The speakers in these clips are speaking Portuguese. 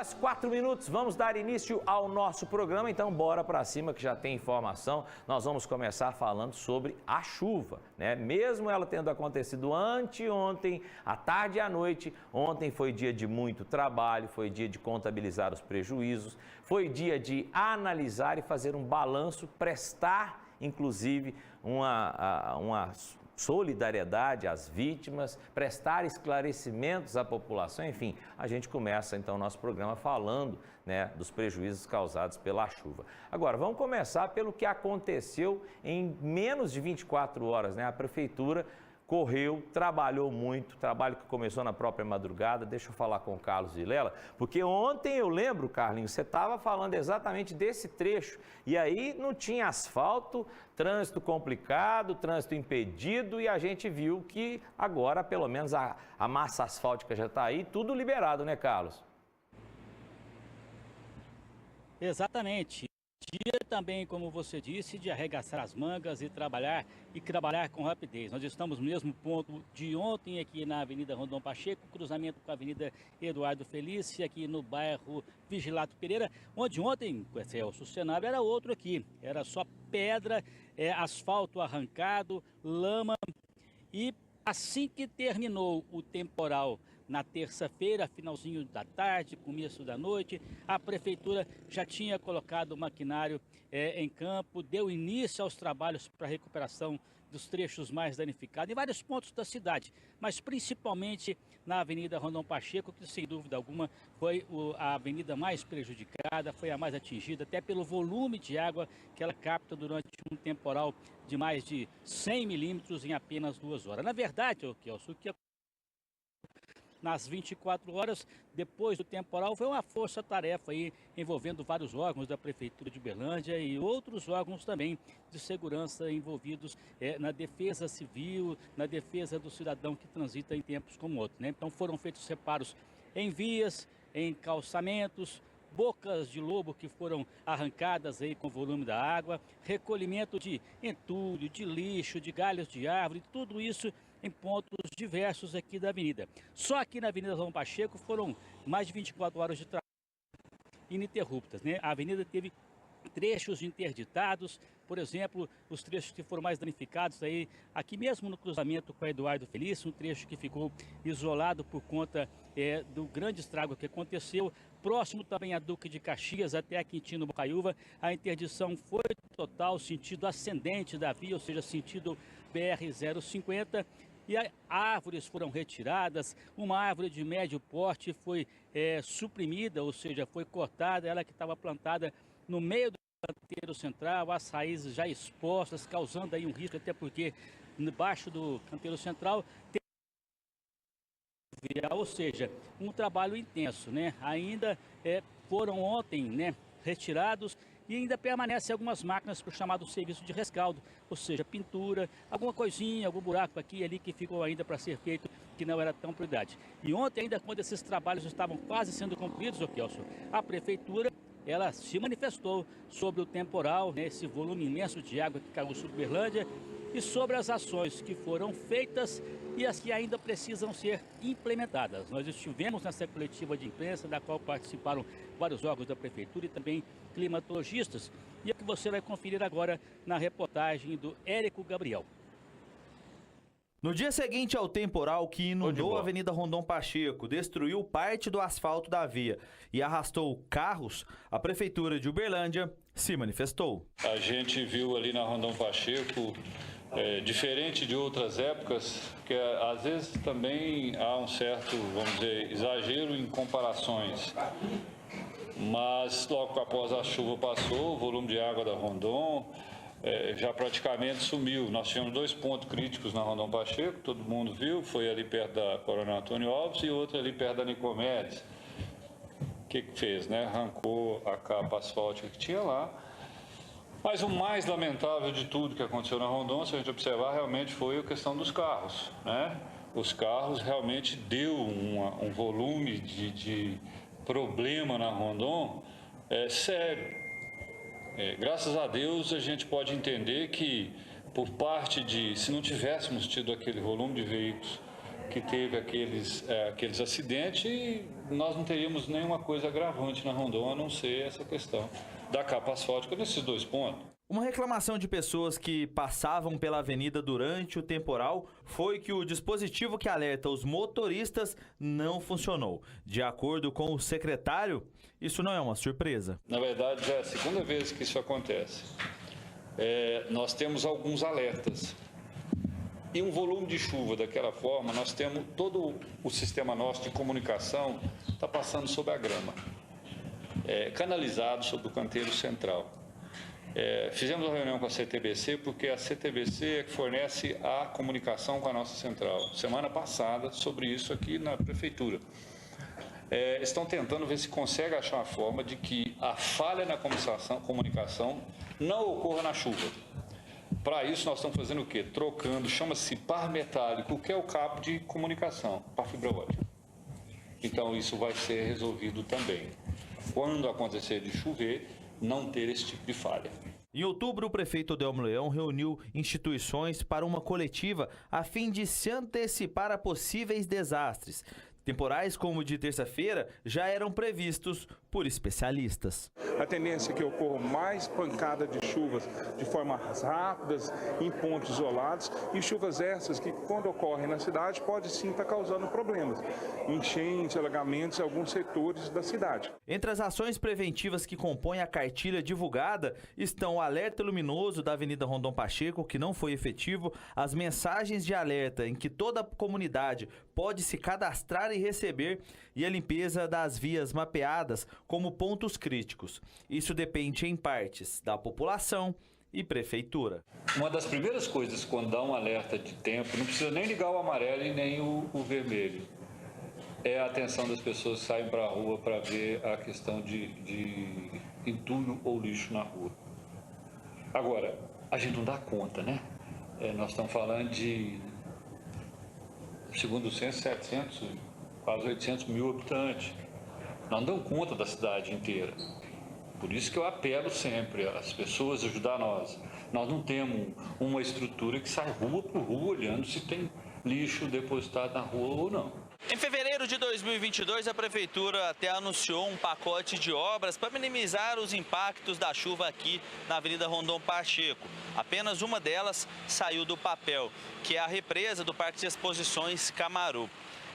horas, 4 minutos, vamos dar início ao nosso programa, então bora para cima que já tem informação. Nós vamos começar falando sobre a chuva, né? Mesmo ela tendo acontecido anteontem, à tarde e à noite, ontem foi dia de muito trabalho, foi dia de contabilizar os prejuízos, foi dia de analisar e fazer um balanço, prestar, inclusive, uma solidariedade às vítimas, prestar esclarecimentos à população, enfim, a gente começa então o nosso programa falando, né, dos prejuízos causados pela chuva. Agora, vamos começar pelo que aconteceu em menos de 24 horas, né? A prefeitura correu, trabalhou muito, trabalho que começou na própria madrugada. Deixa eu falar com o Carlos Vilela, porque ontem eu lembro, Carlinhos, você estava falando exatamente desse trecho, e aí não tinha asfalto, trânsito complicado, trânsito impedido, e a gente viu que agora, pelo menos, a massa asfáltica já está aí, tudo liberado, né, Carlos? Exatamente. Dia também, como você disse, de arregaçar as mangas e trabalhar com rapidez. Nós estamos no mesmo ponto de ontem aqui na Avenida Rondon Pacheco, cruzamento com a Avenida Eduardo Felício, aqui no bairro Vigilato Pereira, onde ontem, o cenário era outro aqui, era só pedra, asfalto arrancado, lama. E assim que terminou o temporal na terça-feira, finalzinho da tarde, começo da noite, a prefeitura já tinha colocado o maquinário em campo, deu início aos trabalhos para a recuperação dos trechos mais danificados em vários pontos da cidade, mas principalmente na Avenida Rondon Pacheco, que sem dúvida alguma foi a avenida mais prejudicada, foi a mais atingida, até pelo volume de água que ela capta durante um temporal de mais de 100 milímetros em apenas 2 horas. Na verdade, Kelso, o que nas 24 horas depois do temporal foi uma força-tarefa aí envolvendo vários órgãos da Prefeitura de Uberlândia e outros órgãos também de segurança envolvidos na defesa civil, na defesa do cidadão que transita em tempos como outros, né? Então foram feitos reparos em vias, em calçamentos, bocas de lobo que foram arrancadas aí com o volume da água, recolhimento de entulho, de lixo, de galhos de árvore, tudo isso em pontos diversos aqui da avenida. Só aqui na Avenida Rondon Pacheco foram mais de 24 horas de trabalho ininterruptas, né? A avenida teve trechos interditados, por exemplo, os trechos que foram mais danificados aí, aqui mesmo no cruzamento com a Eduardo Felício, um trecho que ficou isolado por conta do grande estrago que aconteceu, próximo também a Duque de Caxias até a Quintino Bocaiúva, a interdição foi total, sentido ascendente da via, ou seja, sentido BR-050, e árvores foram retiradas, uma árvore de médio porte foi suprimida, ou seja, foi cortada, ela que estava plantada no meio do canteiro central, as raízes já expostas, causando aí um risco, até porque debaixo do canteiro central tem, ou seja, um trabalho intenso, né? Ainda foram ontem, né, retirados e ainda permanecem algumas máquinas para o chamado serviço de rescaldo, ou seja, pintura, alguma coisinha, algum buraco aqui e ali que ficou ainda para ser feito, que não era tão prioridade. E ontem ainda, quando esses trabalhos estavam quase sendo concluídos, Kelso, a prefeitura ela se manifestou sobre o temporal, né, esse volume imenso de água que caiu sobre Uberlândia e sobre as ações que foram feitas e as que ainda precisam ser implementadas. Nós estivemos nessa coletiva de imprensa, da qual participaram vários órgãos da prefeitura e também climatologistas, e é que você vai conferir agora na reportagem do Érico Gabriel. No dia seguinte ao temporal que inundou a Avenida Rondon Pacheco, destruiu parte do asfalto da via e arrastou carros, a Prefeitura de Uberlândia se manifestou. A gente viu ali na Rondon Pacheco, diferente de outras épocas, que às vezes também há um certo, vamos dizer, exagero em comparações. Mas logo após a chuva passou, o volume de água da Rondon já praticamente sumiu. Nós tínhamos 2 pontos críticos na Rondon Pacheco, todo mundo viu, foi ali perto da Coronel Antônio Alves e outro ali perto da Nicomedes. O que fez, né? Arrancou a capa asfáltica que tinha lá. Mas o mais lamentável de tudo que aconteceu na Rondon, se a gente observar, realmente foi a questão dos carros, né? Os carros realmente deu um volume de problema na Rondon sério. Graças a Deus a gente pode entender que por parte de, se não tivéssemos tido aquele volume de veículos que teve aqueles acidentes, nós não teríamos nenhuma coisa agravante na Rondon, a não ser essa questão da capa asfáltica nesses 2 pontos. Uma reclamação de pessoas que passavam pela avenida durante o temporal foi que o dispositivo que alerta os motoristas não funcionou. De acordo com o secretário, isso não é uma surpresa. Na verdade, já é a segunda vez que isso acontece. Nós temos alguns alertas. E um volume de chuva daquela forma, nós temos todo o sistema nosso de comunicação está passando sobre a grama, canalizado sobre o canteiro central. Fizemos uma reunião com a CTBC, porque a CTBC é que fornece a comunicação com a nossa central. Semana passada, sobre isso aqui na prefeitura. Estão tentando ver se consegue achar uma forma de que a falha na comunicação não ocorra na chuva. Para isso, nós estamos fazendo o quê? Trocando, chama-se par metálico, que é o cabo de comunicação, para fibra ótica. Então, isso vai ser resolvido também. Quando acontecer de chover, não ter esse tipo de falha. Em outubro, o prefeito Odelmo Leão reuniu instituições para uma coletiva a fim de se antecipar a possíveis desastres. Temporais como o de terça-feira já eram previstos por especialistas. A tendência é que ocorra mais pancada de chuvas de formas rápidas, em pontos isolados, e chuvas essas que, quando ocorrem na cidade, pode sim estar causando problemas, enchentes, alagamentos em alguns setores da cidade. Entre as ações preventivas que compõem a cartilha divulgada estão o alerta luminoso da Avenida Rondon Pacheco, que não foi efetivo, as mensagens de alerta em que toda a comunidade pode se cadastrar e receber, e a limpeza das vias mapeadas como pontos críticos. Isso depende em partes da população e prefeitura. Uma das primeiras coisas quando dá um alerta de tempo, não precisa nem ligar o amarelo e nem o vermelho, é a atenção das pessoas que saem para a rua para ver a questão de entulho ou lixo na rua. Agora, a gente não dá conta, né? Nós estamos falando de, segundo o censo, 700, quase 800 mil habitantes. Nós não damos conta da cidade inteira. Por isso que eu apelo sempre às pessoas a ajudar nós. Nós não temos uma estrutura que sai rua por rua olhando se tem lixo depositado na rua ou não. Em fevereiro de 2022, a prefeitura até anunciou um pacote de obras para minimizar os impactos da chuva aqui na Avenida Rondon Pacheco. Apenas uma delas saiu do papel, que é a represa do Parque de Exposições Camaru.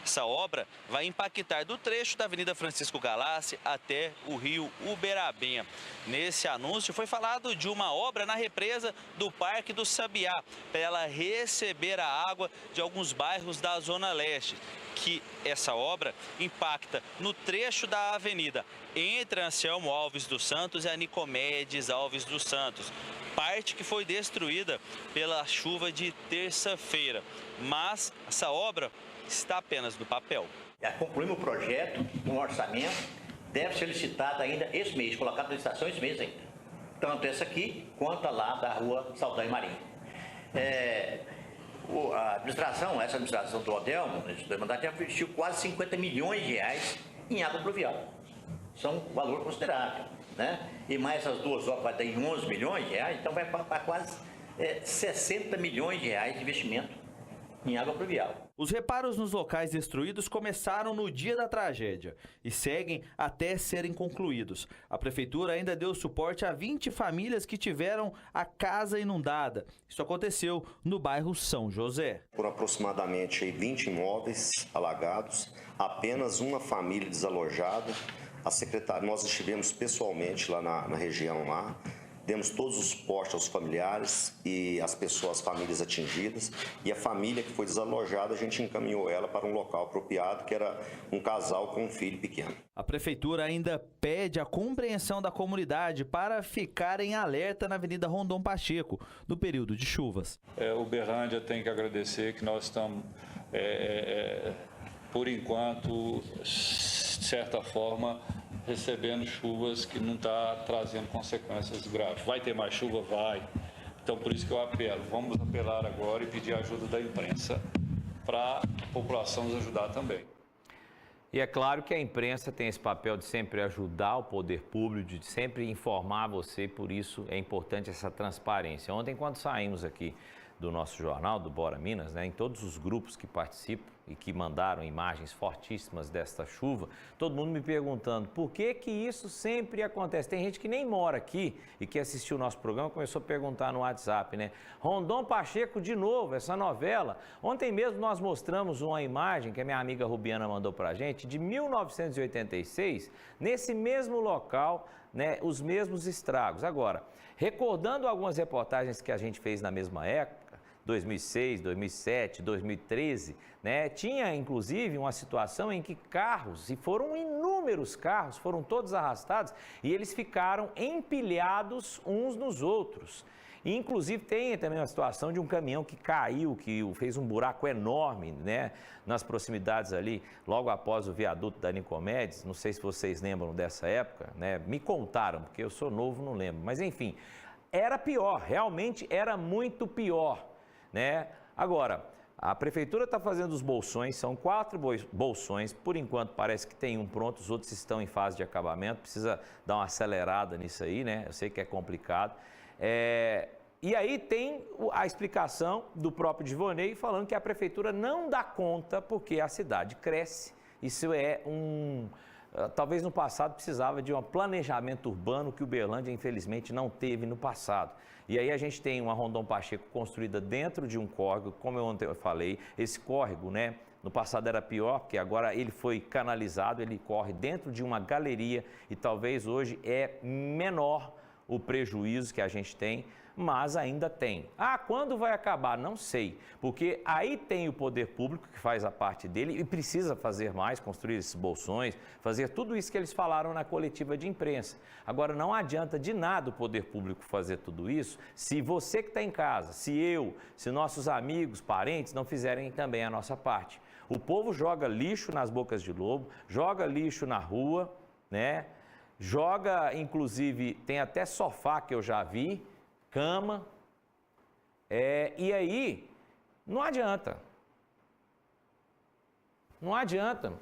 Essa obra vai impactar do trecho da Avenida Francisco Galassi até o rio Uberabinha. Nesse anúncio foi falado de uma obra na represa do Parque do Sabiá, para ela receber a água de alguns bairros da Zona Leste, que essa obra impacta no trecho da avenida entre Anselmo Alves dos Santos e a Nicomedes Alves dos Santos, parte que foi destruída pela chuva de terça-feira. Mas essa obra está apenas no papel. Já concluímos o projeto, um orçamento, deve ser licitado ainda esse mês, colocado na licitação esse mês ainda. Tanto essa aqui, quanto a lá da rua Saldanha Marinho. Essa administração do Odelmo, do mandato, já investiu quase 50 milhões de reais em água pluvial. Isso é um valor considerável, né? E mais as duas obras vai dar em 11 milhões de reais, então vai para quase 60 milhões de reais de investimento em água pluvial. Os reparos nos locais destruídos começaram no dia da tragédia e seguem até serem concluídos. A prefeitura ainda deu suporte a 20 famílias que tiveram a casa inundada. Isso aconteceu no bairro São José. Por aproximadamente 20 imóveis alagados, apenas uma família desalojada. A secretária, nós estivemos pessoalmente lá na região lá. Demos todos os suportes aos familiares e às pessoas, famílias atingidas. E a família que foi desalojada, a gente encaminhou ela para um local apropriado, que era um casal com um filho pequeno. A prefeitura ainda pede a compreensão da comunidade para ficar em alerta na Avenida Rondon Pacheco, no período de chuvas. O Uberlândia tem que agradecer que nós estamos, por enquanto, de certa forma, recebendo chuvas que não está trazendo consequências graves. Vai ter mais chuva? Vai. Então, por isso que eu apelo. Vamos apelar agora e pedir a ajuda da imprensa para a população nos ajudar também. E é claro que a imprensa tem esse papel de sempre ajudar o poder público, de sempre informar você, por isso é importante essa transparência. Ontem, quando saímos aqui do nosso jornal, do Bora Minas, em todos os grupos que participam, e que mandaram imagens fortíssimas desta chuva, todo mundo me perguntando por que que isso sempre acontece. Tem gente que nem mora aqui e que assistiu o nosso programa começou a perguntar no WhatsApp, né? Rondon Pacheco de novo, essa novela. Ontem mesmo nós mostramos uma imagem que a minha amiga Rubiana mandou pra gente, de 1986, nesse mesmo local, né, os mesmos estragos. Agora, recordando algumas reportagens que a gente fez na mesma época, 2006, 2007, 2013, né? Tinha inclusive uma situação em que carros, e foram inúmeros carros, foram todos arrastados e eles ficaram empilhados uns nos outros. E, inclusive tem também uma situação de um caminhão que caiu, que fez um buraco enorme, né? Nas proximidades ali, logo após o viaduto da Nicomedes. Não sei se vocês lembram dessa época, né? Me contaram, porque eu sou novo, não lembro. Mas enfim, era pior, realmente era muito pior, né? Agora, a prefeitura está fazendo os bolsões, são 4 bolsões, por enquanto parece que tem um pronto, os outros estão em fase de acabamento, precisa dar uma acelerada nisso aí, né? Eu sei que é complicado. E aí tem a explicação do próprio Divonei falando que a prefeitura não dá conta porque a cidade cresce, isso é talvez no passado precisava de um planejamento urbano que Uberlândia infelizmente não teve no passado. E aí a gente tem uma Rondon Pacheco construída dentro de um córrego, como ontem eu falei, esse córrego, né, no passado era pior, porque agora ele foi canalizado, ele corre dentro de uma galeria e talvez hoje é menor o prejuízo que a gente tem, mas ainda tem. Ah, quando vai acabar? Não sei, porque aí tem o poder público que faz a parte dele e precisa fazer mais, construir esses bolsões, fazer tudo isso que eles falaram na coletiva de imprensa. Agora, não adianta de nada o poder público fazer tudo isso se você que está em casa, se nossos amigos, parentes não fizerem também a nossa parte. O povo joga lixo nas bocas de lobo, joga lixo na rua, né? Joga, inclusive, tem até sofá que eu já vi, cama, e aí não adianta. Não adianta.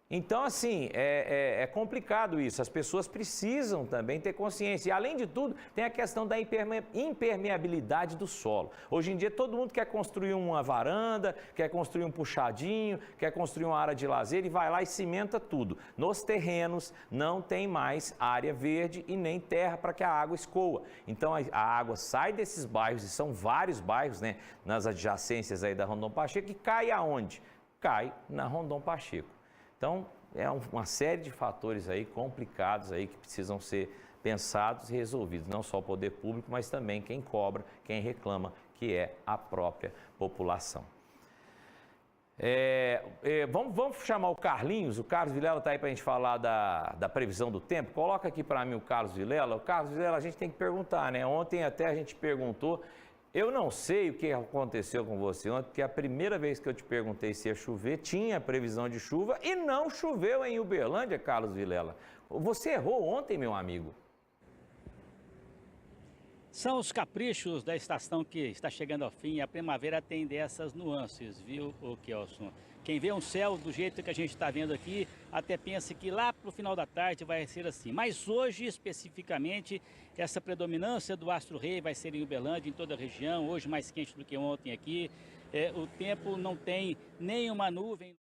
Então, assim, é complicado isso. As pessoas precisam também ter consciência. E, além de tudo, tem a questão da impermeabilidade do solo. Hoje em dia, todo mundo quer construir uma varanda, quer construir um puxadinho, quer construir uma área de lazer e vai lá e cimenta tudo. Nos terrenos, não tem mais área verde e nem terra para que a água escoa. Então, a água sai desses bairros, e são vários bairros, né, nas adjacências aí da Rondon Pacheco, e cai aonde? Cai na Rondon Pacheco. Então, é uma série de fatores aí complicados aí que precisam ser pensados e resolvidos. Não só o poder público, mas também quem cobra, quem reclama, que é a própria população. Vamos chamar o Carlinhos. O Carlos Vilela está aí para a gente falar da previsão do tempo. Coloca aqui para mim o Carlos Vilela. O Carlos Vilela, a gente tem que perguntar, né? Ontem até a gente perguntou. Eu não sei o que aconteceu com você ontem, porque a primeira vez que eu te perguntei se ia chover, tinha previsão de chuva e não choveu em Uberlândia, Carlos Vilela. Você errou ontem, meu amigo. São os caprichos da estação que está chegando ao fim. A primavera tem dessas nuances, viu, Kelson? Quem vê um céu do jeito que a gente está vendo aqui, até pensa que lá para o final da tarde vai ser assim. Mas hoje, especificamente, essa predominância do astro-rei vai ser em Uberlândia, em toda a região. Hoje mais quente do que ontem aqui. O tempo não tem nenhuma nuvem.